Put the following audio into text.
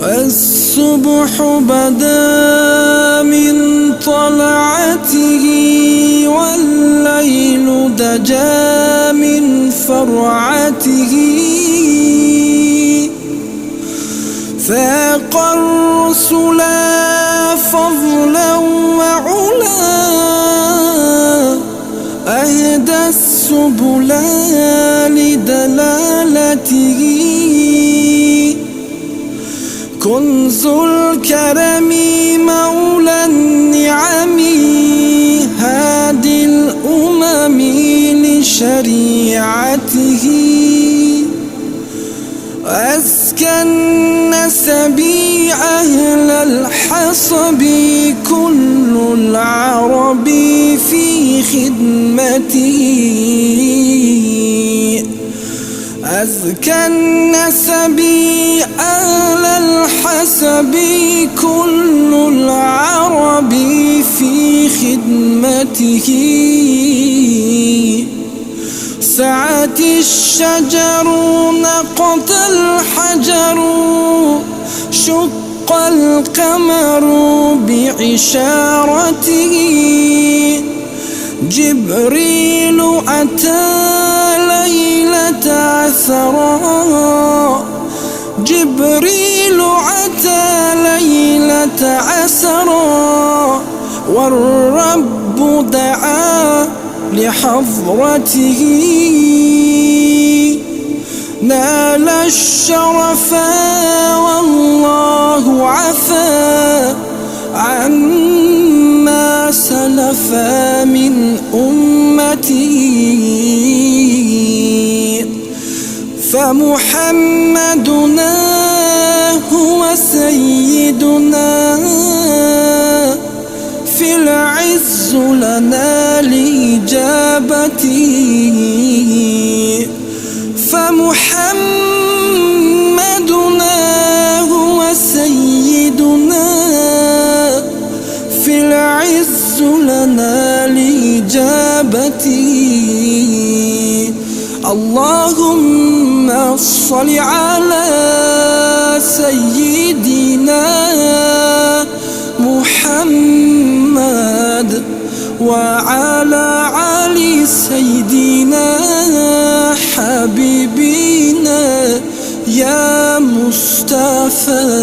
الصبح بدا من طلعته والليل دجا من فرعته، فاق الرسلا فضلا وعلا، أهدى السبل لدلالته، كنز الكرم مولى النعم، هادي الأمم لشريعته، أزكى النسب أهل الحصب، كل العرب في خدمته، أزكى النسب أهل الحسب، كل العرب في خدمته، سعت الشجر نقط الحجر، شق القمر بعشارته، جبريل أتى ليلة عسرا، جبريل أتى ليلة عسرا، والرب دعا لحضرته، نال الشرف والله عفا عما سلف من أمتي، فمحمدنا هو سيدنا، في العز لنا لإجابته، فمحمدنا هو سيدنا، في العز لنا لإجابته، اللهم صل على سيدنا محمد وعلى علي سيدنا حبيبنا يا مصطفى.